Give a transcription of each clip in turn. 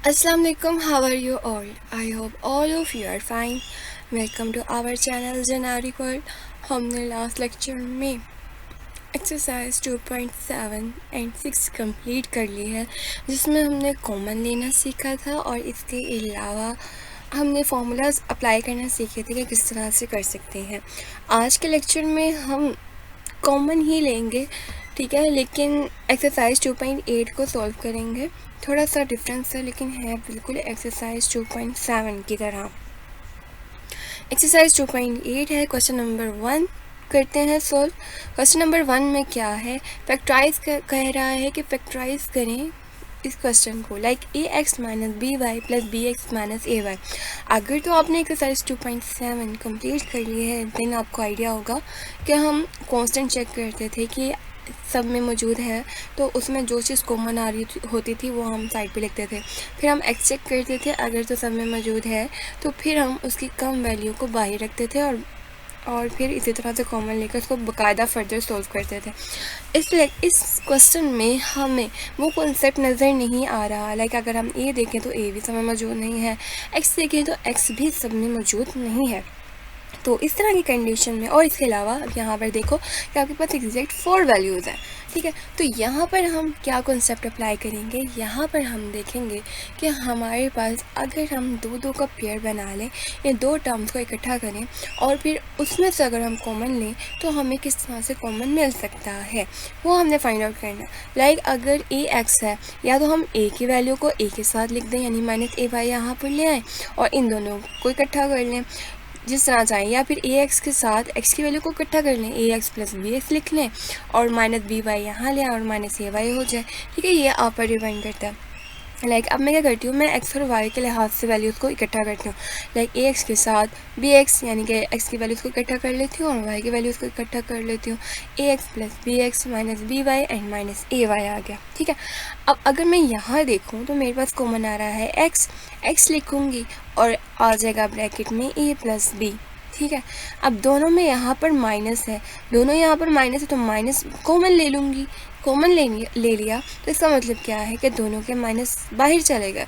Assalamu alaikum, how are you all? I hope all of you are fine. Welcome to our channel Janari World. हमने last lecture में exercise 2.7 and 6 complete कर ली है, जिसमें हमने common लेना सीखा था और इसके अलावा हमने फार्मूलाज अप्लाई करना सीखे थे कि किस तरह से कर सकते हैं। आज के लेक्चर में हम कॉमन ही लेंगे, ठीक है, लेकिन एक्सरसाइज 2.8 को सॉल्व करेंगे। थोड़ा सा डिफरेंस है लेकिन है बिल्कुल एक्सरसाइज 2.7 की तरह। एक्सरसाइज 2.8 है, क्वेश्चन नंबर 1 करते हैं सॉल्व। क्वेश्चन नंबर 1 में क्या है, फैक्टराइज कह रहा है कि फैक्टराइज करें इस क्वेश्चन को like ax minus B Y plus B X minus A Y. अगर तो आपने एक्सरसाइज 2.7 कंप्लीट कर ली है देन आपको आइडिया होगा कि हम कांस्टेंट चेक करते थे कि सब में मौजूद है, तो उसमें जो चीज़ कॉमन आ रही होती थी वो हम साइड पे लिखते थे। फिर हम एक्स चेक करते थे, अगर तो सब में मौजूद है तो फिर हम उसकी कम वैल्यू को बाहर रखते थे और फिर इसी तरह से कॉमन लेकर उसको बाकायदा फर्दर सॉल्व करते थे। इसलिए इस क्वेश्चन में हमें वो कॉन्सेप्ट नज़र नहीं आ रहा। लाइक अगर हम ए देखें तो ए भी सब में मौजूद नहीं है, एक्स देखें तो एक्स भी सब में मौजूद नहीं है। तो इस तरह की कंडीशन में और इसके अलावा अब यहाँ पर देखो कि आपके पास एग्जैक्ट 4 वैल्यूज़ हैं, ठीक है। तो यहाँ पर हम क्या कॉन्सेप्ट अप्लाई करेंगे, यहाँ पर हम देखेंगे कि हमारे पास अगर हम दो का पेयर बना लें या दो टर्म्स को इकट्ठा करें और फिर उसमें से अगर हम कॉमन लें तो हमें किस तरह से कॉमन मिल सकता है वो हमने फाइंड आउट करना। लाइक अगर ए एक्स है, या तो हम ए की वैल्यू को ए के साथ लिख दें यानी माइनस ए वाई यहाँ पर ले आएँ और इन दोनों को इकट्ठा कर लें जिस तरह चाहें, या फिर ए एक्स के साथ एक्स की वैल्यू को इकट्ठा कर लें, ए एक्स प्लस बी एक्स लिख लें और माइनस बी वाई यहाँ ले आएँ और माइनस ए वाई हो जाए, ठीक है। ये आप पर डिपेंड करता है। लाइक अब मैं क्या करती हूँ, मैं एक्स और वाई के लिहाज से वैल्यूज़ को इकट्ठा करती हूँ। लाइक ए एक्स के साथ बी एक्स यानी कि एक्स की वैल्यूज़ को इकट्ठा कर लेती हूँ और वाई की वैल्यूज़ को इकट्ठा कर लेती हूँ। A X plus B X minus B Y and minus A Y आ गया, ठीक है। अब अगर मैं यहाँ देखूँ तो मेरे पास कॉमन आ रहा है एक्स लिखूँगी और आ जाएगा ब्रैकेट में ए प्लस बी, ठीक है। अब दोनों में यहाँ पर माइनस है, दोनों यहाँ पर माइनस है तो माइनस कॉमन ले लूँगी। कॉमन ले लिया तो इसका मतलब क्या है कि दोनों के माइनस बाहर चले गए,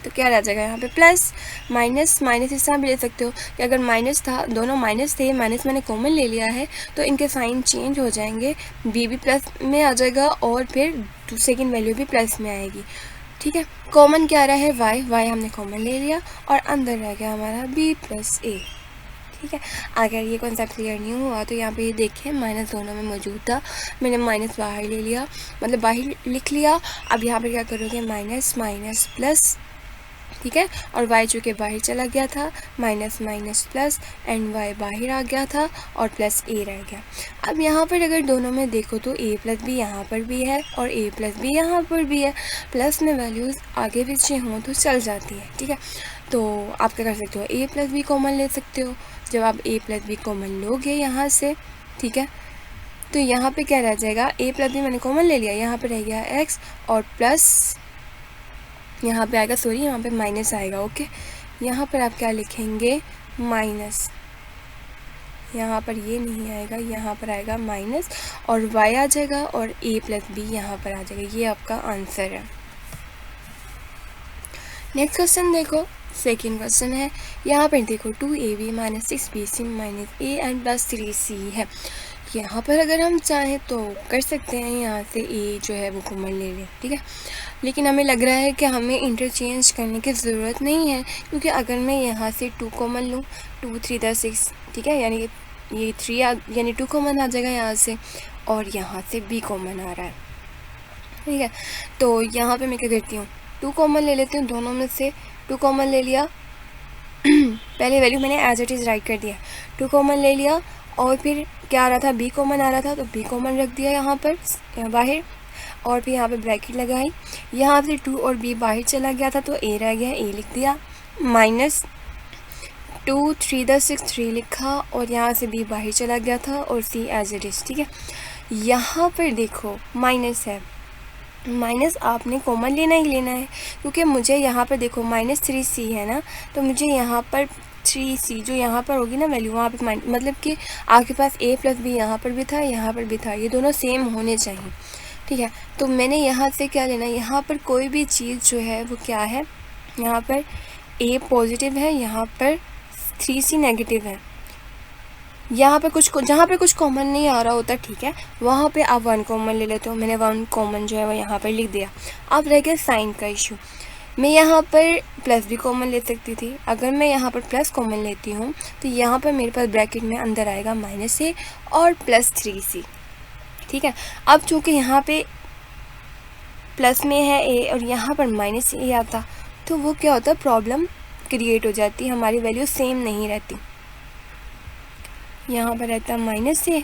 तो क्या रह जाएगा यहाँ पे प्लस माइनस। माइनस इस तरह भी ले सकते हो कि अगर माइनस था, दोनों माइनस थे, माइनस मैंने कॉमन ले लिया है तो इनके साइन चेंज हो जाएंगे, बी भी प्लस में आ जाएगा और फिर सेकेंड वैल्यू भी प्लस में आएगी, ठीक है। कॉमन क्या रहा है वाई हमने कॉमन ले लिया और अंदर रह गया हमारा बी प्लस ए, ठीक है। अगर ये कॉन्सेप्ट क्लियर नहीं हुआ तो यहाँ पे ये देखिए माइनस दोनों में मौजूद था, मैंने माइनस बाहर ले लिया, मतलब बाहर लिख लिया। अब यहाँ पे क्या करोगे, माइनस माइनस प्लस, ठीक है, और y चूँकि बाहर चला गया था minus minus plus and y बाहर आ गया था और प्लस a रह गया। अब यहाँ पर अगर दोनों में देखो तो a प्लस बी यहाँ पर भी है और a प्लस बी यहाँ पर भी है, प्लस में वैल्यूज़ आगे पीछे हों तो चल जाती है, ठीक है। तो आप क्या कर सकते हो, a प्लस बी कॉमन ले सकते हो। जब आप a प्लस बी कॉमन लोगे यहाँ से, ठीक है, तो यहाँ पे क्या रह जाएगा, a प्लस बी मैंने कॉमन ले लिया, यहाँ पे रह गया x और प्लस यहाँ पे आएगा, सॉरी यहाँ पे माइनस आएगा, ओके। यहाँ पर आप क्या लिखेंगे, माइनस, यहाँ पर ये नहीं आएगा, यहाँ पर आएगा माइनस और y आ जाएगा और a प्लस बी यहाँ पर आ जाएगा। ये आपका आंसर है। नेक्स्ट क्वेश्चन देखो, सेकेंड क्वेश्चन है, यहाँ पर देखो 2ab minus 6bc minus a and plus 3c है। यहाँ पर अगर हम चाहें तो कर सकते हैं, यहाँ से a जो है वो कॉमन ले लें, ठीक है। लेकिन हमें लग रहा है कि हमें इंटरचेंज करने की ज़रूरत नहीं है, क्योंकि अगर मैं यहाँ से 2 कॉमन लूँ, 2 3 6, ठीक है, यानी ये 3 यानी 2 कॉमन आ जाएगा यहाँ से और यहाँ से b कॉमन आ रहा है, ठीक है। तो यहाँ पे मैं क्या करती हूँ, 2 कॉमन ले लेती हूँ, दोनों में से 2 कॉमन ले लिया पहले वैल्यू मैंने एज इट इज़ राइट कर दिया, 2 कॉमन ले लिया और फिर क्या आ रहा था, b कॉमन आ रहा था तो b कॉमन रख दिया यहाँ पर बाहर और फिर यहाँ पे ब्रैकेट लगाई, यहाँ से 2 और b बाहर चला गया था तो a रह गया, a लिख दिया, माइनस 2 3 6 3 लिखा और यहाँ से b बाहर चला गया था और c एज इट इज़, ठीक है। यहाँ पर देखो माइनस है, माइनस आपने कॉमन लेना ही लेना है, क्योंकि मुझे यहाँ पर देखो माइनस 3c है ना, तो मुझे यहाँ पर 3c जो यहाँ पर होगी ना वैल्यू, वहाँ पे मतलब कि आपके पास a प्लस बी यहाँ पर भी था, यहाँ पर भी था, ये दोनों सेम होने चाहिए, ठीक है। तो मैंने यहाँ से क्या लेना है, यहाँ पर कोई भी चीज़ जो है वो क्या है, यहाँ पर a पॉजिटिव है, यहाँ पर 3c नेगेटिव है। यहाँ पे कुछ जहाँ पे कुछ कॉमन नहीं आ रहा होता, ठीक है, वहाँ पे आप 1 कॉमन ले लेते हो। मैंने 1 कॉमन जो है वो यहाँ पर लिख दिया। अब रह गया साइन का इशू। मैं यहाँ पर प्लस भी कॉमन ले सकती थी। अगर मैं यहाँ पर प्लस कॉमन लेती हूँ तो यहाँ पर मेरे पास ब्रैकेट में अंदर आएगा -a और +3c। ठीक है। अब चूँकि यहाँ पे प्लस में है a और यहाँ पर -a आता, तो वो क्या होता है, प्रॉब्लम क्रिएट हो जाती है, हमारी वैल्यू सेम नहीं रहती। यहाँ पर रहता -a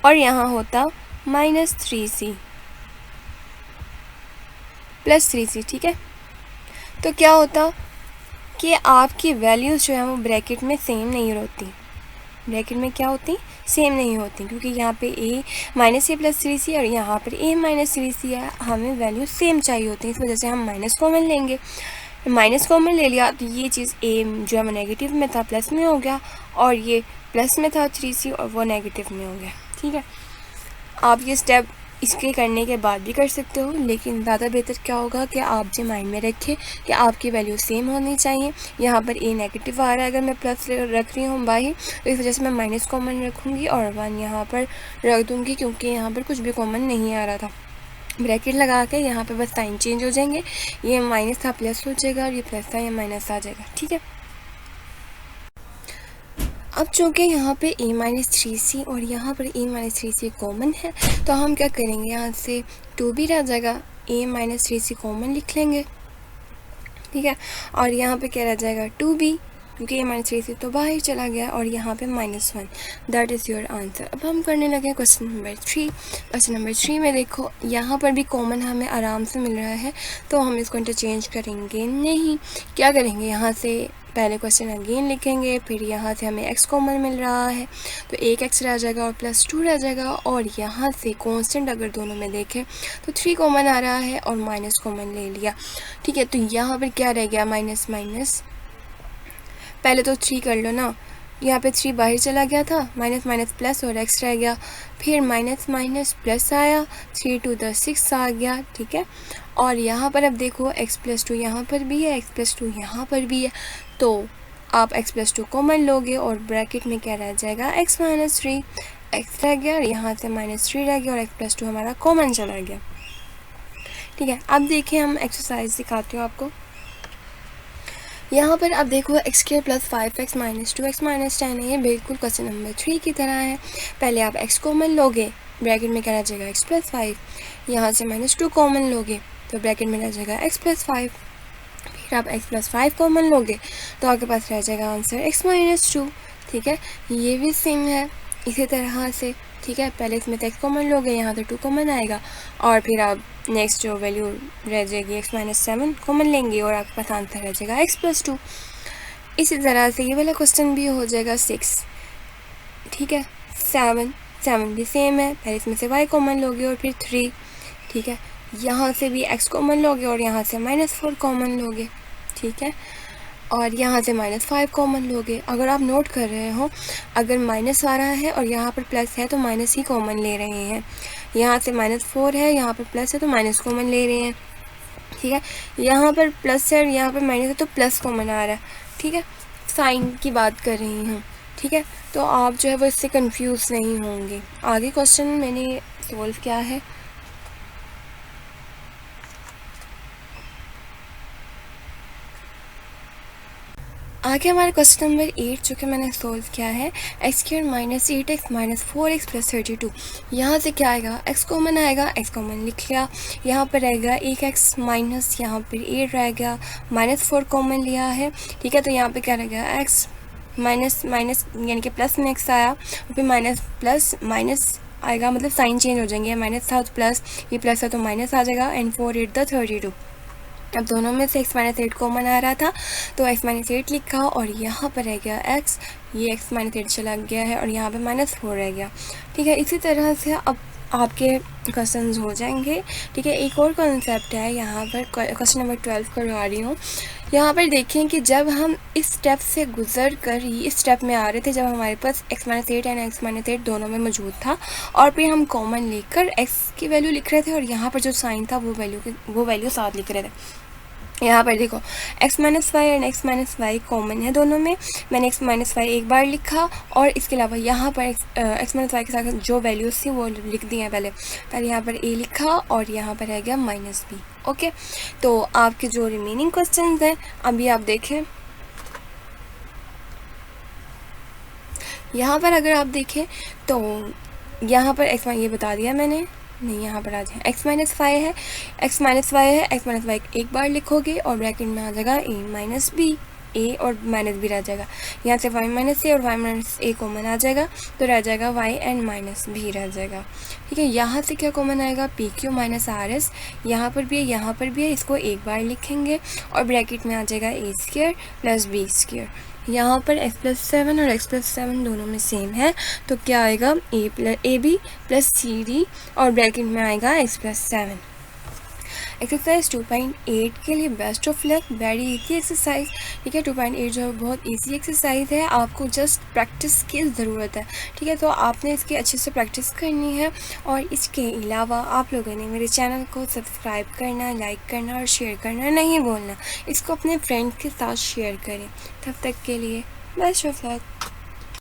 और यहाँ होता -3c +3c। ठीक है। तो क्या होता कि आपकी वैल्यूज़ जो है वो ब्रैकेट में सेम नहीं होती। ब्रैकेट में क्या होती, सेम नहीं होती, क्योंकि यहाँ पे a -a +3c और यहाँ पर a -3c है। हमें वैल्यू सेम चाहिए होती है, इस वजह से हम माइनस कॉमन लेंगे। माइनस कॉमन ले लिया तो ये चीज़ a जो है नेगेटिव में था प्लस में हो गया, और ये प्लस में था 3c और वो नेगेटिव में हो गया। ठीक है। आप ये स्टेप इसके करने के बाद भी कर सकते हो, लेकिन ज़्यादा बेहतर क्या होगा कि आप जो माइंड में रखें कि आपकी वैल्यू सेम होनी चाहिए। यहाँ पर a नेगेटिव आ रहा है, अगर मैं प्लस रख रही हूँ बाहर, तो इस वजह से मैं माइनस कॉमन रखूँगी और 1 यहाँ पर रख दूँगी, क्योंकि यहाँ पर कुछ भी कॉमन नहीं आ रहा था। ब्रैकेट लगा के यहाँ पे बस साइन चेंज हो जाएंगे, ये माइनस था प्लस हो जाएगा और ये प्लस था ये माइनस आ जाएगा। ठीक है। अब चूँकि यहाँ पे a -3c और यहाँ पर a -3c कॉमन है, तो हम क्या करेंगे, यहाँ से 2 भी रह जाएगा, a -3c कॉमन लिख लेंगे। ठीक है। और यहाँ पे क्या रह जाएगा, 2b, क्योंकि a -3c तो बाहर चला गया, और यहाँ पे -1। That is your answer. अब हम करने लगे क्वेश्चन नंबर 3। क्वेश्चन नंबर 3 में देखो, यहाँ पर भी कॉमन हमें आराम से मिल रहा है, तो हम इसको इंटरचेंज करेंगे नहीं। क्या करेंगे, यहाँ से पहले क्वेश्चन अगेन लिखेंगे, फिर यहाँ से हमें x कॉमन मिल रहा है, तो एक x रह जाएगा और +2 रह जाएगा, और यहाँ से कांस्टेंट अगर दोनों में देखें तो 3 कॉमन आ रहा है और माइनस कॉमन ले लिया। ठीक है। तो यहाँ पर क्या रह गया, माइनस माइनस, पहले तो 3 कर लो ना, यहाँ पे 3 बाहर चला गया था, माइनस माइनस प्लस और x रह गया, फिर माइनस माइनस प्लस आया, 3 2 6 आ गया। ठीक है। और यहाँ पर अब देखो x +2 यहाँ पर भी है, x +2 यहाँ पर भी है, तो आप x +2 कॉमन लोगे और ब्रैकेट में क्या रह जाएगा, x -3, x रह गया और यहाँ से -3 रह गया और x +2 हमारा कॉमन चला गया। ठीक है। अब देखिए, हम एक्सरसाइज दिखाती हूँ आपको। यहाँ पर अब देखो, x² + 5x - 2x - 10 है, ये बिल्कुल क्वेश्चन नंबर 3 की तरह है। पहले आप x कॉमन लोगे, ब्रैकेट में क्या रह जाएगा, x + 5, यहाँ से -2 कॉमन लोगे तो ब्रैकेट में रह जाएगा x + 5, फिर आप x + 5 कॉमन लोगे तो आपके पास रह जाएगा आंसर x - 2। ठीक है। ये भी सेम है इसी तरह से। ठीक है। पहले इसमें x कॉमन लोगे, यहाँ से 2 कॉमन आएगा, और फिर आप नेक्स्ट जो वैल्यू रह जाएगी x - 7 कॉमन लेंगे और आपके पास आंसर रह जाएगा x + 2। इसी तरह से ये वाला क्वेश्चन भी हो जाएगा 6। ठीक है। 7 भी सेम है, पहले इसमें से y कॉमन लोगे और फिर 3। ठीक है। यहाँ से भी x कॉमन लोगे और यहाँ से -4 कॉमन लोगे। ठीक है। और यहाँ से -5 कॉमन लोगे। अगर आप नोट कर रहे हो, अगर माइनस आ रहा है और यहाँ पर प्लस है तो माइनस ही कॉमन ले रहे हैं। यहाँ से -4 है, यहाँ पर प्लस है तो माइनस कॉमन ले रहे हैं। ठीक है। यहाँ पर प्लस है और यहाँ पर माइनस है तो प्लस कॉमन आ रहा है। ठीक है। साइन की बात कर रही हूँ। ठीक है। तो आप जो है वो इससे कंफ्यूज नहीं होंगे। आगे क्वेश्चन मैंने सोल्व किया है। आगे हमारा क्वेश्चन नंबर 8 जो कि मैंने सोल्व किया है, x² - 8x - 4x + 32। यहाँ से क्या आएगा, x कॉमन आएगा, x कॉमन लिख लिया, यहाँ पर रहेगा 1x माइनस, यहाँ पर 8 रह गया, -4 कॉमन लिया है। ठीक है। तो यहाँ पे क्या रह गया, x माइनस माइनस यानी कि प्लस में x आया, और फिर माइनस प्लस माइनस आएगा, मतलब साइन चेंज हो जाएंगे, माइनस था तो प्लस, ये प्लस था तो माइनस आ जाएगा, एंड 4 8 32। अब दोनों में से x - 8 कॉमन आ रहा था तो x - 8 लिखा, और यहाँ पर रह गया x, ये x - 8 चला गया है और यहाँ पे -4 रह गया। ठीक है। इसी तरह से अब आपके क्वेश्चंस हो जाएंगे। ठीक है, एक और कॉन्सेप्ट है यहाँ पर, क्वेश्चन नंबर 12 करवा रही हूँ। यहाँ पर देखें कि जब हम इस स्टेप से गुजर कर ही इस स्टेप में आ रहे थे, जब हमारे पास x-8 एंड x-8 दोनों में मौजूद था, और फिर हम कॉमन लेकर x की वैल्यू लिख रहे थे, और यहाँ पर जो साइन था वो वैल्यू साथ लिख रहे थे। यहाँ पर देखो x-y एंड x-y कॉमन है दोनों में, मैंने x-y एक बार लिखा, और इसके अलावा यहाँ पर x-y के साथ जो वैल्यूज़ थी वो लिख दी हैं। पहले यहाँ पर a लिखा, और यहाँ पर है गया -b। ओके, तो आपके जो रिमेनिंग क्वेश्चंस हैं अभी आप देखें। यहाँ पर अगर आप देखें तो यहाँ पर x ये बता दिया मैंने, नहीं यहाँ पर आ जाए x-y है, x-y है, x-y एक बार लिखोगे और ब्रैकेट में आ जाएगा a-b, a और -b रह जाएगा। यहाँ से y-a और y-a कॉमन आ जाएगा, तो रह जाएगा y एंड -b रह जाएगा। ठीक है, यहाँ से क्या कॉमन आएगा, pq - rs, यहाँ पर भी है, यहाँ पर भी है, इसको एक बार लिखेंगे और ब्रैकेट में आ जाएगा a² + b²। यहाँ पर x+7 और x+7 दोनों में सेम है, तो क्या आएगा ab + cd और ब्रैकेट में आएगा x+7। एक्सरसाइज 2.8 के लिए best of luck, very easy exercise. ठीक है, 2.8 जो है बहुत इजी एक्सरसाइज है, आपको जस्ट प्रैक्टिस की ज़रूरत है। ठीक है, तो आपने इसकी अच्छे से प्रैक्टिस करनी है, और इसके अलावा आप लोगों ने मेरे चैनल को सब्सक्राइब करना, लाइक करना और शेयर करना नहीं भूलना। इसको अपने फ्रेंड्स के साथ शेयर करें। तब तक के लिए बेस्ट ऑफ लक।